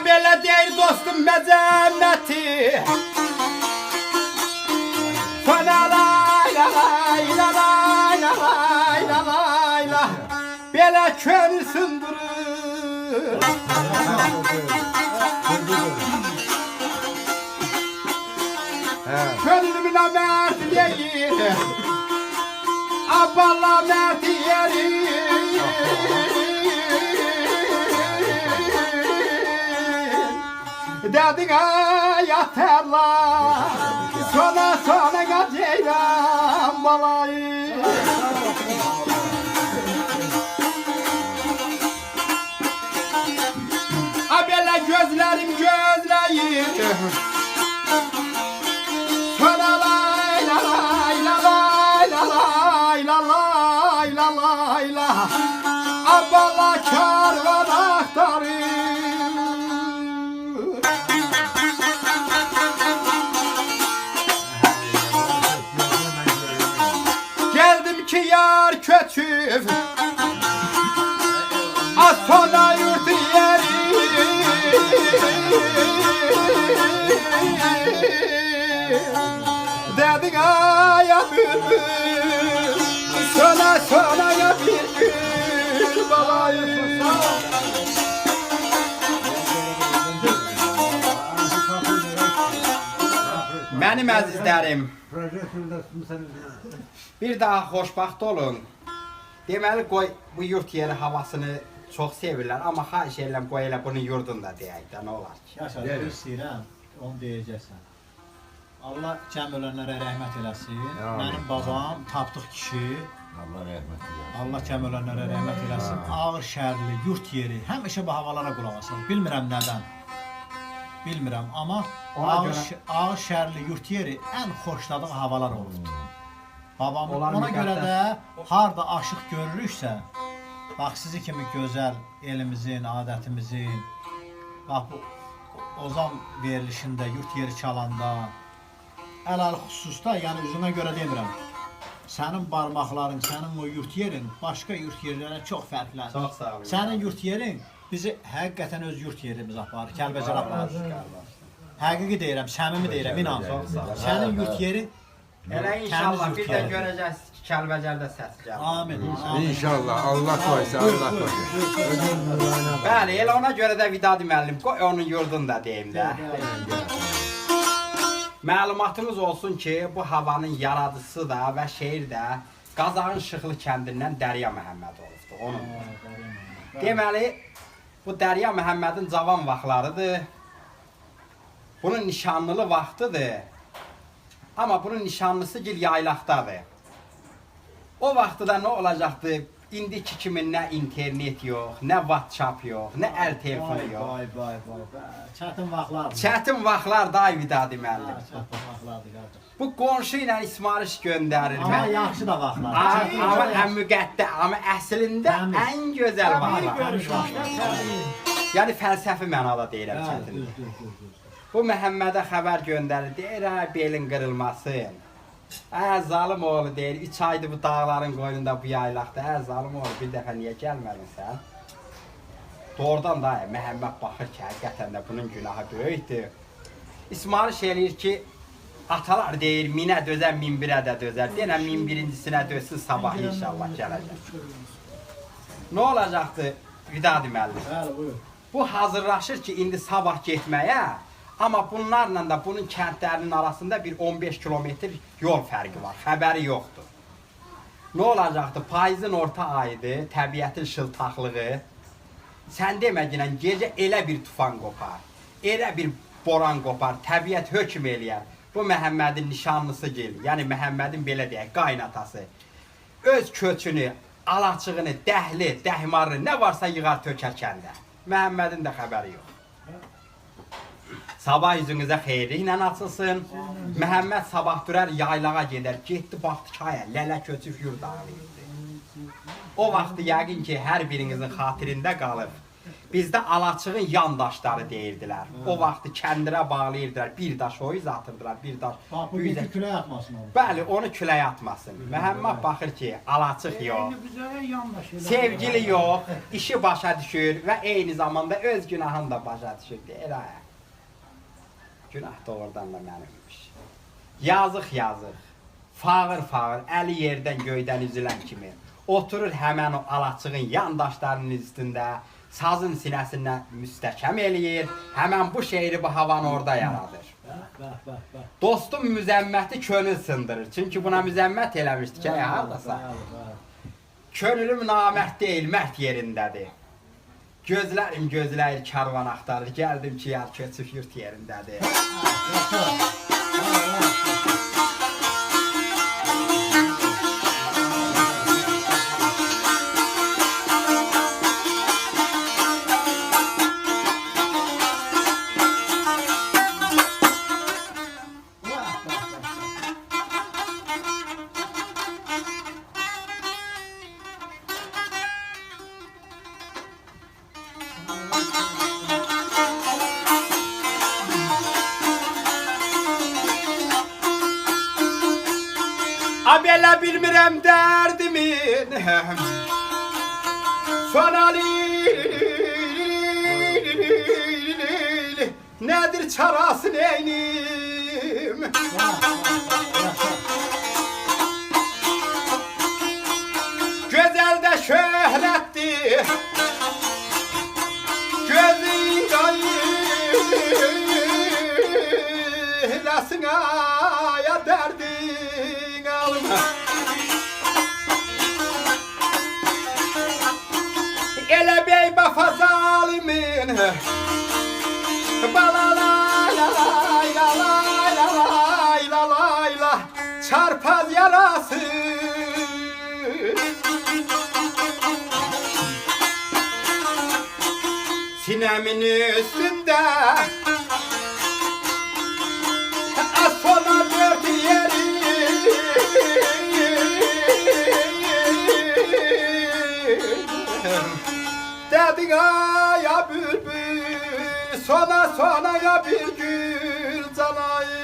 belə deyir dostum məzəmməti. Fana lay lay lay lay lay lay lay. Belə könül sındırır. Könlümünə mərd deyir. Abala mərd yeri. Dedin yatarlar. Sonra geceyran balayı. Belə gözlərim gözləyir. Sonra lay lay lay lay lay lay lay. Abala karvan axtarır. Geldim ki yar köçüb. Az sonra yurt yeri. Dedin aya bülbül. Sonra ya bir gül balayı. Mənim əzizlərim, bir daha xoşbaxt olun. Deməli qoy bu yurt yeri havasını çox sevirlər, amma xahiş edirəm qoy elə bunun yurdunda deyək də, nə olar ki? Yaşar, istəyirəm, onu deyəcəksən. Allah cəm ölənlərə rəhmət eləsin. Mənim babam tapdıq kişi. Allah rəhmət eləsin. Allah cəm ölənlərə rəhmət eləsin. Ağır şəhərli, yurt yeri, həmişə bu havalara qulaq asın. Bilmirəm nədən. Bilmirəm, amma ağır şəhərli, yurt yeri ən xoşladığı havalar olubdur. Babam ona görə də harda aşıq görürüksə, bax sizi kimi gözəl elimizin, adətimizin, bax bu ozan verilişində, yurt yeri çalanda, əl-əl xüsusda, yəni üzünə görə demirəm, sənin barmaqların, sənin o yurt yerin başqa yurt yerlərə çox fərqləndir. Çox sağ olun. Sənin yurt yerin bizi həqiqətən öz yurt yerimiz aparır, Kəlbəcər aparır. Həqiqi deyirəm, səmimi deyirəm, inan. Sənin yurt yeri Elə inşallah bir də görəcəksiniz ki, Kəlbəcərdə səs gəlir. Amin. İnşallah, Allah koysa, Allah koysa. Bəli, elə ona görə də Vidadi müəllim, qoy onun yurdunu da deyim də. Məlumatınız olsun ki, bu havanın yaradıcısı da və şehir də Qazağın Şıxlı kəndindən Dərya Məhəmmədoğludur, onun. Deməli, bu Dərya Məhəmmədin cavan vaxtlarıdır. Bunun nişanlılı vaxtıdır. Amma bunun nişanlısı gil yaylaqdadır. O vaxtıda nə olacaqdı? İndiki kimi nə internet yox, nə WhatsApp yox, nə əl telefonu yox. Vay. Çətin vaxtlardır. Çətin vaxtlar da Vidadi müəllim. Çətin vaxtlardır qardaş. Bu qonşu ilə ismarış göndərir. Amma yaxşı da vaxtlar. Amma ən müqəddəs, amma əslində ən gözəl vaxtlar. Yəni fəlsəfi mənada deyirəm çətin. Bu Məhəmmədə xəbər göndərir, deyir, belin qırılmasın. Zalım oğlu deyir, 3 aydır bu dağların qoynunda bu yaylaqda, zalım oğlu bir dəfə niyə gəlmədin sən? Doğrudan da Məhəmməd baxır ki, həqiqətən də bunun günahı böyükdür. İsmarış eləyir ki, atalar deyir, minə dözər, min birə də dözər. Deyirəm, min birincisinə dözsün, sabah inşallah gələcək. Nə olacaqdır, Vidadi müəllim? Bu hazırlaşır ki, indi sabah getməyə. Amma bunlarla da bunun kəndlərinin arasında bir 15 kilometr yol fərqi var, xəbəri yoxdur. Nə olacaqdır? Payızın orta ayıdır, təbiətin şıltaqlığı. Sən deməcəklə gecə elə bir tufan qopar, elə bir boran qopar, təbiət hökm eləyər. Bu Məhəmmədin nişanlısı gel, yəni Məhəmmədin belə deyək, qaynatası. Öz köçünü, alaçığını, dəhli, dəhmarını, nə varsa yığar tökər kəndə. Məhəmmədin də xəbəri yox. Sabah yüzünüzə xeyirliklə açılsın. Məhəmməd sabah durər, yaylağa gedər. Getdi, baxdı kaya, lələ köçüb yurd ağlayırdı. O vaxtı yəqin ki, hər birinizin xatirində qalıb. Bizdə alaçığın yandaşları deyirdilər. O vaxtı kəndirə bağlayırdılar, bir daş o iz atırdılar, bir daş. Bax, bu üzə- bir külək atmasın onu. Bəli, onu küləyə atmasın. Məhəmməd baxır ki, alaçıq yox, sevgili yox, işi başa düşür və eyni zamanda öz günahını da başa düşür. Deyir, ay, günah doğrudan da mənimmiş. Yazıq, yazıq, fağır, fağır, əli yerdən göydən üzülən kimi oturur həmən o alaçığın yandaşlarının üstündə, sazın sinəsindən müstəhkəm eləyir, həmən bu şeiri bu havanı orada yaradır. Dostum müzəmməti könül sındırır. Çünki buna müzəmmət eləmişdi ki, hardasa. Könülüm namərd deyil, mərd yerindədir. Gözlərim gözləyir, karvan axtarır, gəldim ki, yar köçüb yurt yerindədir. Belə bilmirəm dərdimin nədir çarası neynim? Gözəl də şöhrətdir, gözün qayılasın aya dərdin alma. Elə bey bafa zalimin balalayla çarpaz yarası. Sinemin üstünde az sonra dört yeri dedin ya bülbül sona ya bir gül canayı.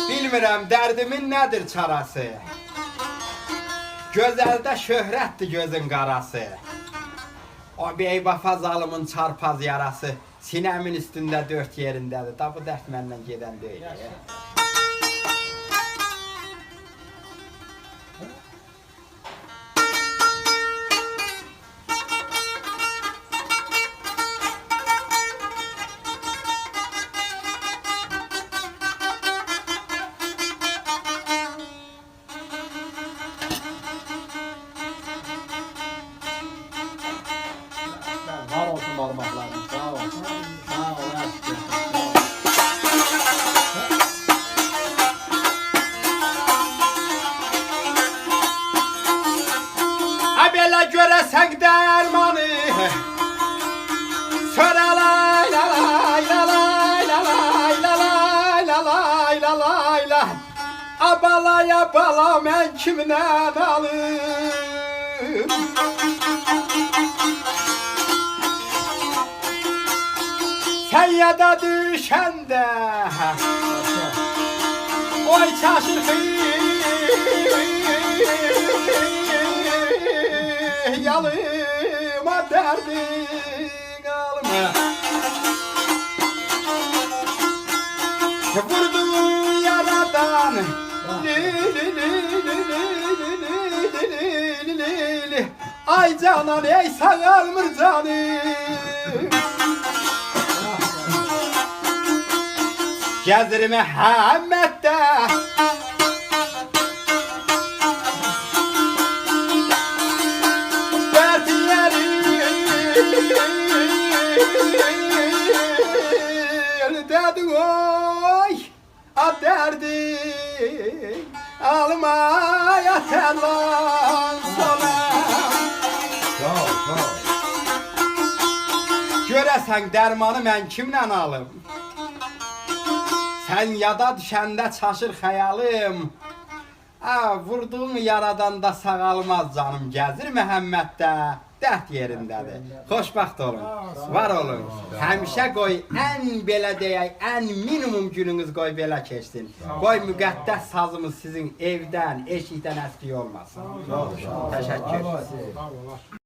Bilmirəm dərdimin nədir çarası. Gözəldə şöhrətdir gözün qarası. O beyvafa zalımın çarpaz yarası sinəmin üstündə dört yerindədir. Da bu dərd məndən gedən deyil. Var olsun parmaklarım. Sağ ol. Sağ ol. Ha belə görəsən dərmanı Sölə lay la lay la lay la lay la lay la lay la lay la Abalaya bala mən kimdən alım Sən yada düşəndə Oy çaşır yalıma derdin alma Vurdun yaradan Ay canan ey sağalmır canım Gəzir Məhəmməddə Dərdin oy a dərdin almaya tərlan sana Görəsən dərmanı mən kimlə alım Sən yada düşəndə çaşır xəyalım Vurduğum yaradan da sağalmaz canım gəzir Məhəmməddə. Dəhd yerindədir. Xoşbaxt olun. Var olun. Həmişə qoy ən belə deyək, ən minimum gününüz qoy belə keçsin. Qoy müqəddəs sazımız sizin evdən, eşikdən əski olmasın. Təşəkkür.